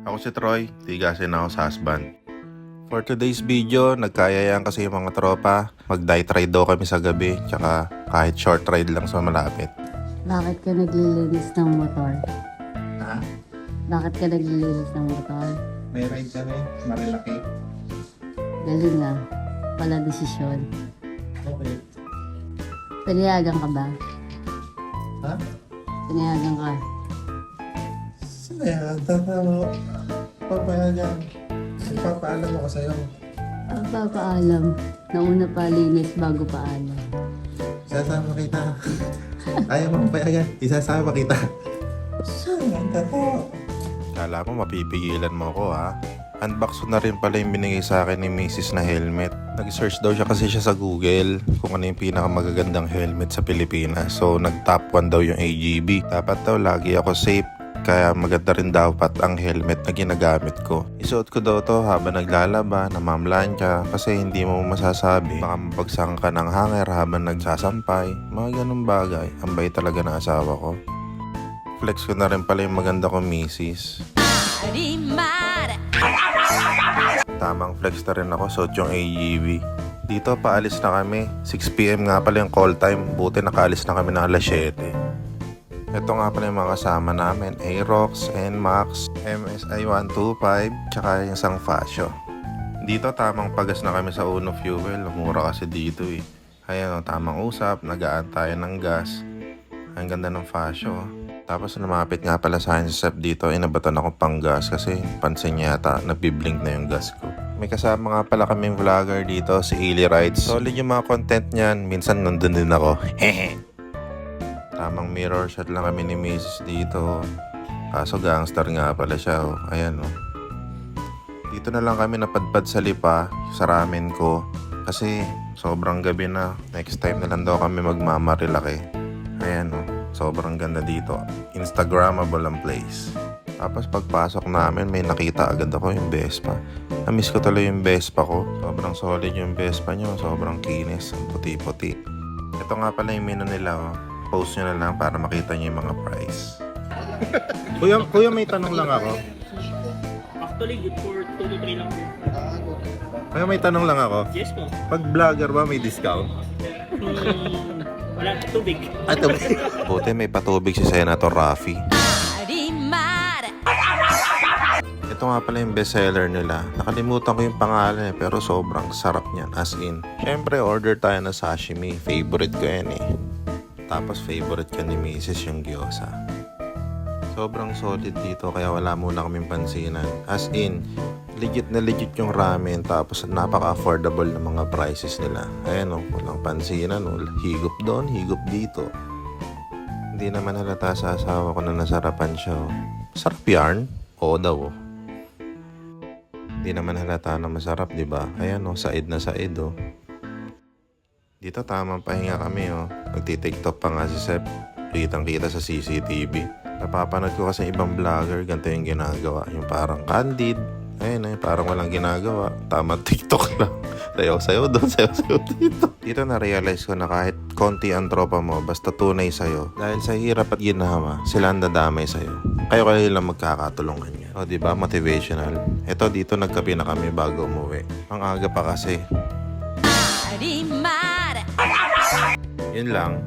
Ako si Troy, tigasin ako sa husband. For today's video, nagkayayaan kasi yung mga tropa. Mag-night ride daw kami sa gabi, tsaka kahit short ride lang sa malapit. Bakit ka naglilinis ng motor? Ha? Bakit ka naglilinis ng motor? May ride kami, marilaki. Galing ah. Pala desisyon. Okay. Pinayagan ka ba? Ha? Pinayagan ka. Ayan, tatamo. Papayagan. Ipapaalam ako sa'yo. Ang papaalam. Nauna pa linis bago paalam. Isasama kita. Ayaw mo papayagan. Isasama kita. Saan tatamo? Kala mo mapipigilan mo ako ha? Unbox ko na rin pala yung binigay sa akin ni Mrs. na helmet. Nag-search daw siya kasi siya sa Google kung ano yung pinakamagagandang helmet sa Pilipinas. So nag-top 1 daw yung AGB. Dapat daw lagi ako safe. Kaya maganda rin dapat ang helmet na ginagamit ko. Isuot ko daw to habang naglalaba, namamlansya kasi hindi mo masasabi. Baka mapagsakan ka ng hanger habang nagsasampay. Mga ganun bagay. Ambay talaga ng asawa ko. Flex ko na rin pala yung maganda kong misis. Tamang flex na rin ako, suot yung AGV. Dito paalis na kami. 6 PM nga pala yung call time. Buti nakaalis na kami ng alas 7. Ito nga pala yung mga kasama namin. Aerox, NMAX, MSI 125, tsaka yung isang Fascio. Dito tamang pagas na kami sa Uno Fuel. Mura kasi dito eh. Ayan o, tamang usap. Nagaan tayo ng gas. Ang ganda ng Fascio. Tapos lumapit nga pala sa akin sa Sep dito, inabatan ako pang gas kasi pansin niya yata, nagbiblink na yung gas ko. May kasama nga pala kaming vlogger dito, si Ili Rides. Solid yung mga content niyan, minsan nandun din ako. Hehe. Tamang mirror shot lang kami ni Mrs. dito. Kaso gangster nga pala siya, oh. Ayan oh. Dito na lang kami napadpad sa lipa, sa ramen ko. Kasi sobrang gabi na, next time na lang daw kami magmamarilaki. Ayan oh. Sobrang ganda dito. Instagrammable ang place. Tapos pagpasok namin, may nakita agad ako yung Vespa. Na-miss ko tuloy yung Vespa ko. Sobrang solid yung Vespa nyo. Sobrang kinis. Ang puti-puti. Ito nga pala yung menu nila. Oh. Post nyo na lang para makita nyo yung mga price. Kuya, may tanong lang ako. Actually, good for 2 to 3 lang po. Kuya, may tanong lang ako. Yes po. Pag vlogger ba may discount? Wala, tubig. Buti may patubig si Senator Raffy. Ito nga pala yung bestseller nila. Nakalimutan ko yung pangalan pero sobrang sarap niyan. As in, syempre order tayo ng sashimi. Favorite ko yan eh. Tapos favorite ka ni Mrs. yung gyoza. Sobrang solid dito kaya wala muna kaming pansinan. As in, legit na legit yung ramen tapos napaka-affordable ng mga prices nila. Ayan o, walang pansinan o. Higop doon, higop dito. Hindi naman halata sa asawa ko na nasarapan siya o. Sarap yarn? Oo daw o. Hindi naman halata na masarap, di ba? Ayan o, said na said o. Dito tamang pahinga kami o. Nagtitiktok pa nga si Sep. Kitang-kita sa CCTV. Napapanood ko kasi ibang vlogger, ganito yung ginagawa. Yung parang candid. Ayun eh, parang walang ginagawa. Tama TikTok lang. Sayaw-sayaw doon, sayaw-sayaw dito. Dito na-realize ko na kahit konti ang tropa mo, basta tunay sa'yo. Dahil sa hirap at ginawa, sila ang dadamay sa'yo. Kayo lang magkakatulungan niya. O diba, motivational. Ito dito nagkape na kami bago umuwi. Ang aga pa kasi. Yun lang.